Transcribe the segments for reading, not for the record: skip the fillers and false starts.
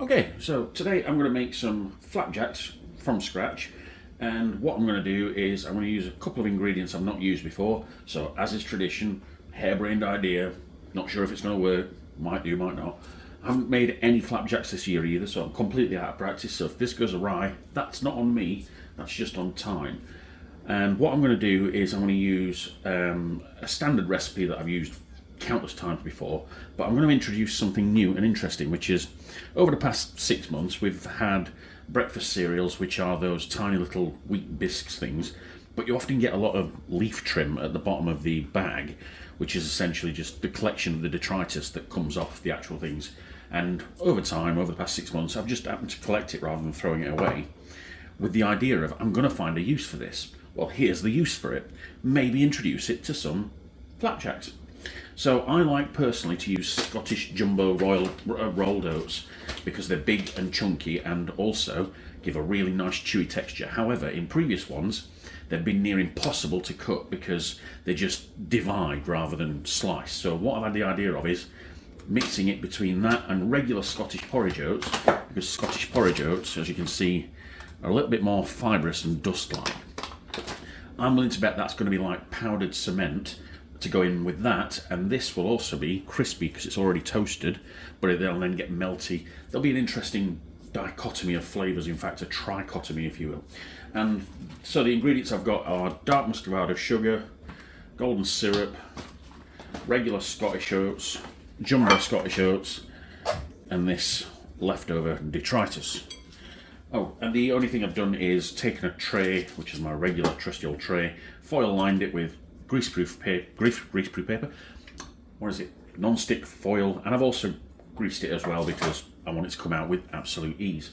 Okay, so today I'm going to make some flapjacks from scratch, and what I'm going to do is I'm going to use a couple of ingredients I've not used before. So as is tradition, harebrained idea, not sure if it's going to work, might do, might not. I haven't made any flapjacks this year either, so I'm completely out of practice. So if this goes awry, that's not on me, that's just on time. And what I'm going to do is I'm going to use a standard recipe that I've used countless times before, but I'm going to introduce something new and interesting, which is over the past 6 months we've had breakfast cereals, which are those tiny little wheat biscuits things, but you often get a lot of leaf trim at the bottom of the bag, which is essentially just the collection of the detritus that comes off the actual things. And over time, over the past 6 months, I've just happened to collect it rather than throwing it away, with the idea of I'm going to find a use for this. Well, here's the use for it. Maybe introduce it to some flapjacks. So I like personally to use Scottish Jumbo Royal rolled oats because they're big and chunky and also give a really nice chewy texture. However, in previous ones, they've been near impossible to cut because they just divide rather than slice. So what I've had the idea of is mixing it between that and regular Scottish porridge oats, because Scottish porridge oats, as you can see, are a little bit more fibrous and dust-like. I'm willing to bet that's going to be like powdered cement to go in with that, and this will also be crispy because it's already toasted, but it'll then get melty. There'll be an interesting dichotomy of flavours, in fact a trichotomy if you will. And so the ingredients I've got are dark muscovado sugar, golden syrup, regular Scottish oats, jumbo Scottish oats, and this leftover detritus. Oh, and the only thing I've done is taken a tray, which is my regular trusty old tray, foil lined it with greaseproof paper, what is it, non-stick foil, and I've also greased it as well because I want it to come out with absolute ease.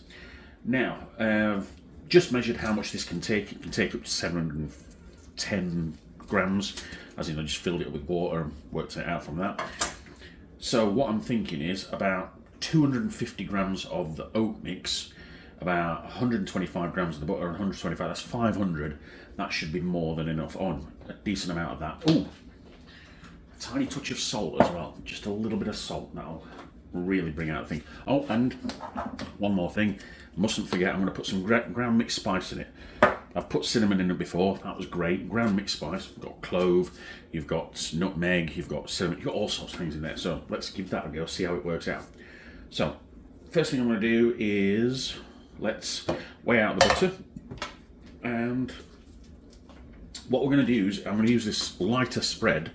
Now, I've just measured how much this can take. It can take up to 710 grams, as in I just filled it up with water and worked it out from that. So what I'm thinking is about 250 grams of the oat mix, about 125 grams of the butter, and 125, that's 500. That should be more than enough. On a decent amount of that. Oh, a tiny touch of salt as well. Just a little bit of salt. That'll really bring out the thing. Oh, and one more thing. Mustn't forget, I'm going to put some ground mixed spice in it. I've put cinnamon in it before. That was great. Ground mixed spice. You've got clove, you've got nutmeg, you've got cinnamon, you've got all sorts of things in there. So let's give that a go, see how it works out. So, first thing I'm going to do is let's weigh out the butter, and what we're going to do is I'm going to use this lighter spread,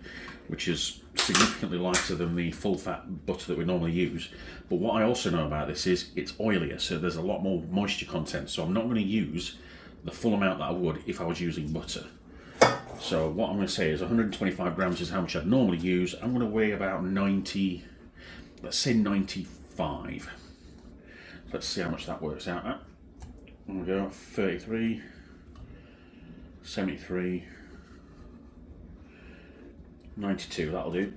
which is significantly lighter than the full fat butter that we normally use. But what I also know about this is it's oilier, so there's a lot more moisture content, so I'm not going to use the full amount that I would if I was using butter. So what I'm going to say is 125 grams is how much I'd normally use. I'm going to weigh about 90, let's say 95. Let's see how much that works out at. There we go, 33, 73, 92, that'll do.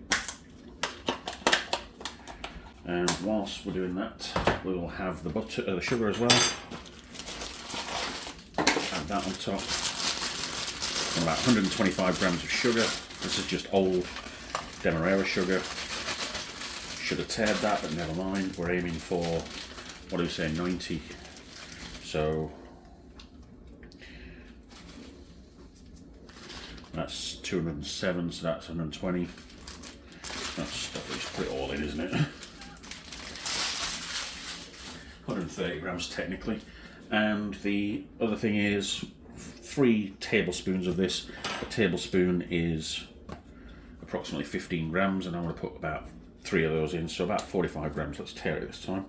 And whilst we're doing that, we will have the butter, the sugar as well. Add that on top. And about 125 grams of sugar. This is just old Demerara sugar. Should have tared that, but never mind. We're aiming for, what do we say, 90. So that's 207, so that's 120. That's stuff we just put it all in, isn't it? 130 grams technically. And the other thing is 3 tablespoons of this. A tablespoon is approximately 15 grams, and I'm going to put about 3 of those in, so about 45 grams. Let's tare it this time.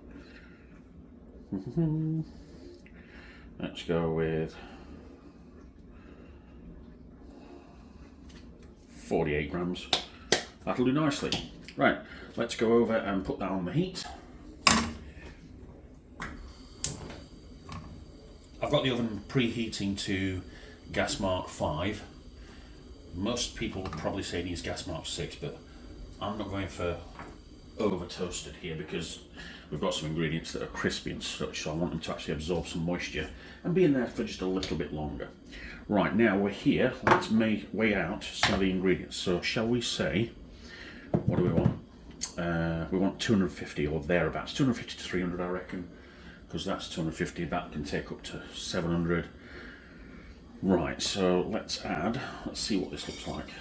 Let's go with 48 grams. That'll do nicely. Right, let's go over and put that on the heat. I've got the oven preheating to gas mark 5. Most people would probably say it needs gas mark 6, but I'm not going for over toasted here because we've got some ingredients that are crispy and such, so I want them to actually absorb some moisture and be in there for just a little bit longer. Right, now we're here, let's weigh out some of the ingredients. So shall we say, what do we want? we want 250 or thereabouts, 250 to 300 I reckon, because that's 250, that can take up to 700. Right, so let's see what this looks like.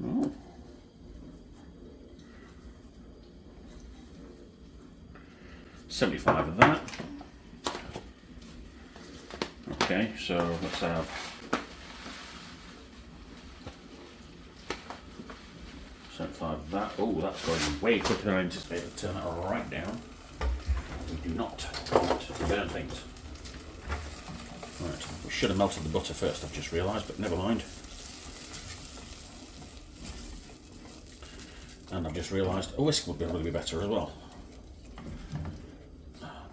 Oh. $75 of that. Okay, so let's have 75 of that. Oh, that's going way quicker than I anticipated. Turn that right down. We do not want to burn things. Right, we should have melted the butter first, I've just realised, but never mind. And I've just realised a whisk would really be better as well.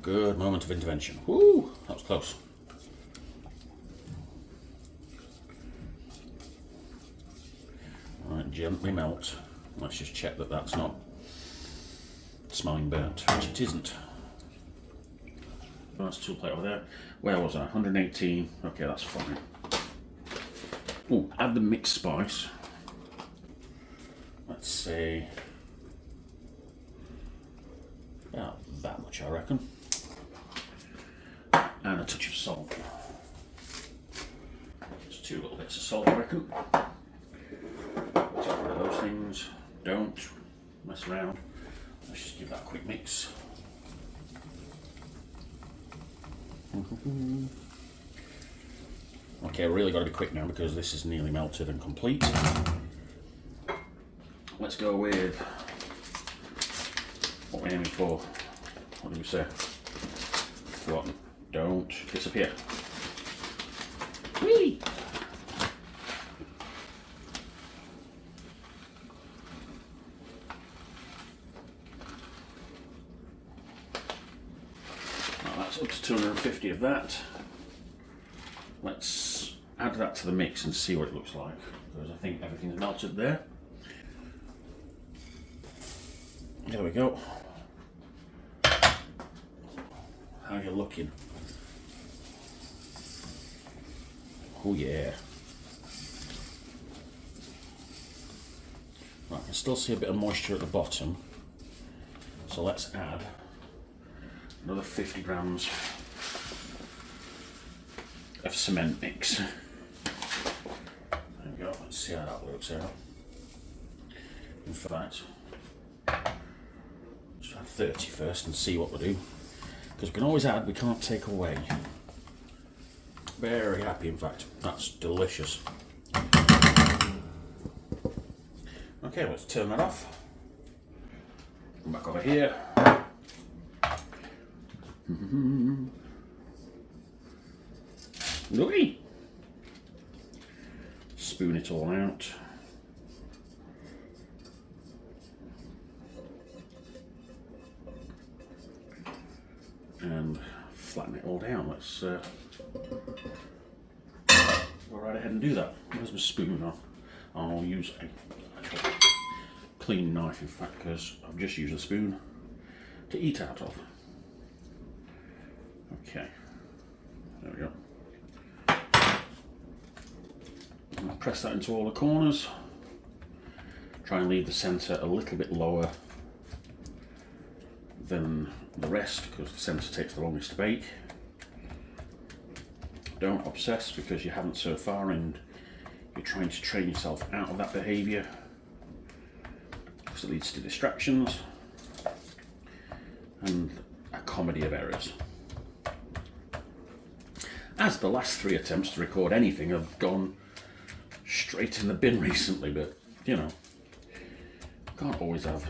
Good moment of intervention. Woo, that was close. Right, gently melt. Let's just check that that's not smelling burnt, which it isn't. That's two plate over there. Where was I? 118. Okay, that's fine. Oh, add the mixed spice. Let's say about that much, I reckon. And a touch of salt. Just 2 little bits of salt, I reckon. Let's get rid of those things. Don't mess around. Let's just give that a quick mix. Okay, really got to be quick now because this is nearly melted and complete. Let's go with what we're aiming for. What do we say? Forgotten. Don't disappear. Whee! Up to 250 of that. Let's add that to the mix and see what it looks like, because I think everything's melted there. There we go. How are you looking? Oh yeah. Right, I can still see a bit of moisture at the bottom, so let's add another 50 grams of cement mix. There we go, let's see how that works out. In fact, let's add 30 first and see what we do. Because we can always add, we can't take away. Very happy, in fact. That's delicious. Okay, let's turn that off. Come back over here. Lovely. Spoon it all out. And flatten it all down. Let's go right ahead and do that. Where's my spoon? I'll use a actual clean knife, in fact, because I've just used a spoon to eat out of. Okay, there we go. I'll press that into all the corners. Try and leave the centre a little bit lower than the rest, because the centre takes the longest to bake. Don't obsess, because you haven't so far and you're trying to train yourself out of that behaviour, because it leads to distractions and a comedy of errors. As the last 3 attempts to record anything have gone straight in the bin recently, but you know, can't always have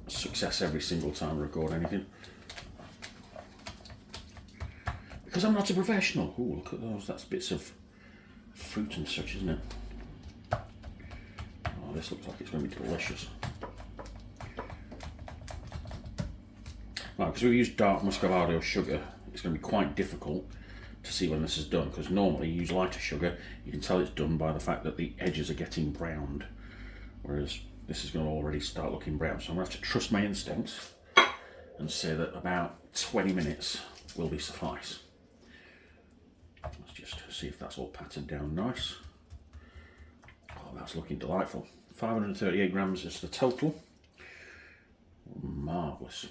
success every single time I record anything. Because I'm not a professional. Ooh, look at those, that's bits of fruit and such, isn't it? Oh, this looks like it's going to be delicious. Right, because we use dark muscovado sugar, it's going to be quite difficult to see when this is done, because normally you use lighter sugar, you can tell it's done by the fact that the edges are getting browned, whereas this is going to already start looking brown. So I'm going to have to trust my instincts and say that about 20 minutes will be suffice. Let's just see if that's all patted down nice. Oh, that's looking delightful. 538 grams is the total. Marvellous.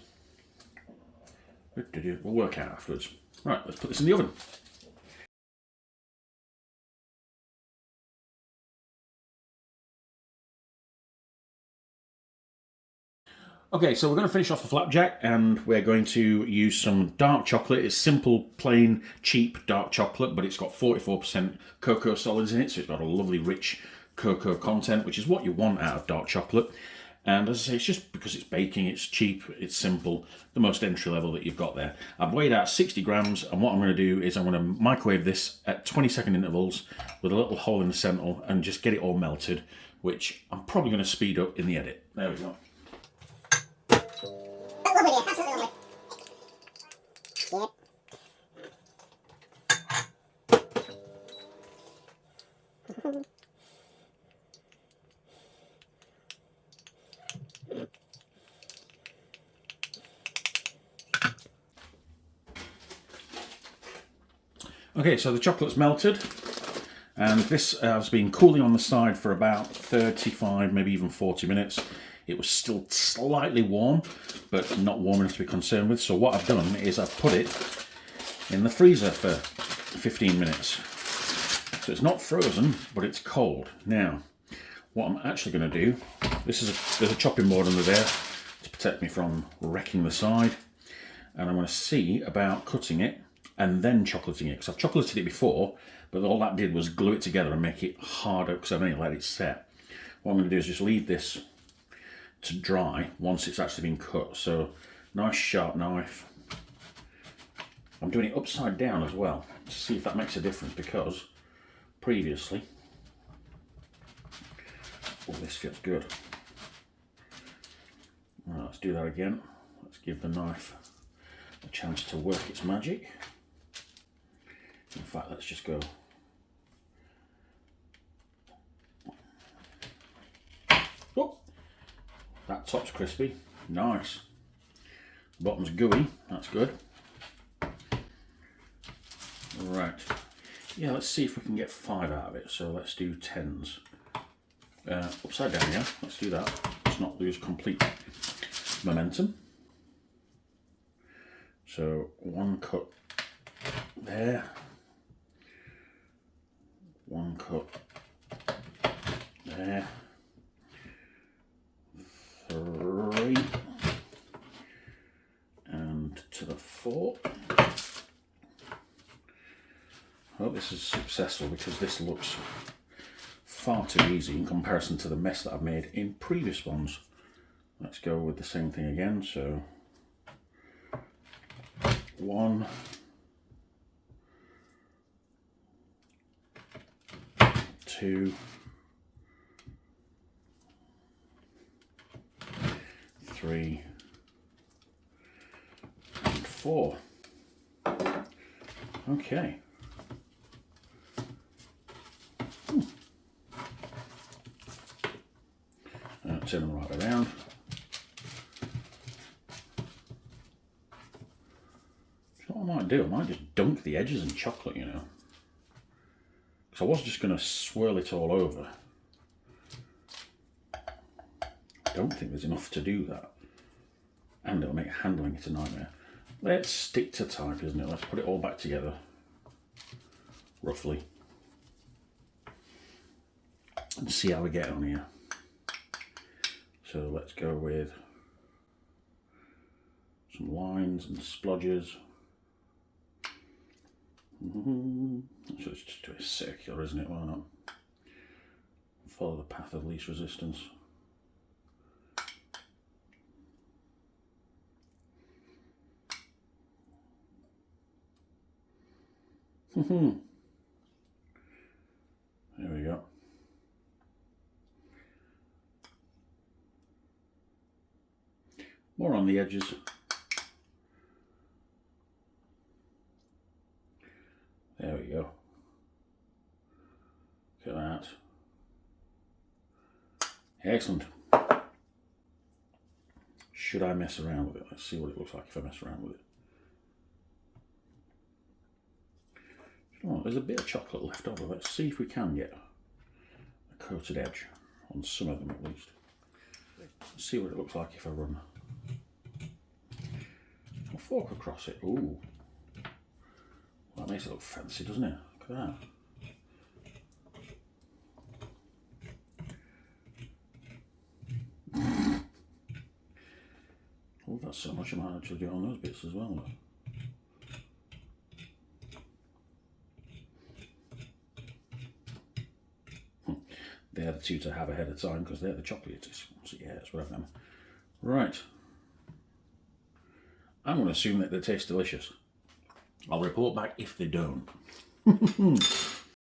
We'll work out afterwards. Right, let's put this in the oven. Okay, so we're going to finish off the flapjack, and we're going to use some dark chocolate. It's simple, plain, cheap dark chocolate, but it's got 44% cocoa solids in it, so it's got a lovely, rich cocoa content, which is what you want out of dark chocolate. And as I say, it's just because it's baking, it's cheap, it's simple, the most entry level that you've got there. I've weighed out 60 grams, and what I'm going to do is I'm going to microwave this at 20-second intervals with a little hole in the centre and just get it all melted, which I'm probably going to speed up in the edit. There we go. Lovely, absolutely lovely. Yep. Okay, so the chocolate's melted, and this has been cooling on the side for about 35, maybe even 40 minutes. It was still slightly warm, but not warm enough to be concerned with. So what I've done is I've put it in the freezer for 15 minutes. So it's not frozen, but it's cold. Now, what I'm actually going to do, there's a chopping board under there to protect me from wrecking the side, and I'm going to see about cutting it and then chocolating it, because I've chocolated it before, but all that did was glue it together and make it harder because I've only let it set. What I'm going to do is just leave this to dry once it's actually been cut. So nice sharp knife. I'm doing it upside down as well to see if that makes a difference, because previously, oh, this feels good. Right, let's do that again. Let's give the knife a chance to work its magic. In fact, let's just go. Oh, that top's crispy. Nice. Bottom's gooey. That's good. Right. Yeah, let's see if we can get 5 out of it. So let's do 10s. Upside down, yeah. Let's do that. Let's not lose complete momentum. So 1 cut there. 1 cut there. 3 and to the 4. I hope this is successful, because this looks far too easy in comparison to the mess that I've made in previous ones. Let's go with the same thing again. So 1, 2, 3 and 4. Okay. Turn them right around. So what I might do, I might just dunk the edges in chocolate, you know. Because I was just going to swirl it all over. I don't think there's enough to do that. And it'll make handling it a nightmare. Let's stick to type, isn't it? Let's put it all back together. Roughly. And see how we get on here. So let's go with some lines and splodges. So it's just do it circular, isn't it? Why not? Follow the path of least resistance. There we go. More on the edges. There we go. Look at that. Excellent. Should I mess around with it? Let's see what it looks like if I mess around with it. Oh, there's a bit of chocolate left over. Let's see if we can get a coated edge on some of them at least. Let's see what it looks like if I run a fork across it. Ooh, that makes it look fancy, doesn't it? Look at that. Oh, that's so much I might actually do on those bits as well. They're the two to have ahead of time because they're the chocolatiers. So yeah, it's whatever them. Right. I'm going to assume that they taste delicious. I'll report back if they don't.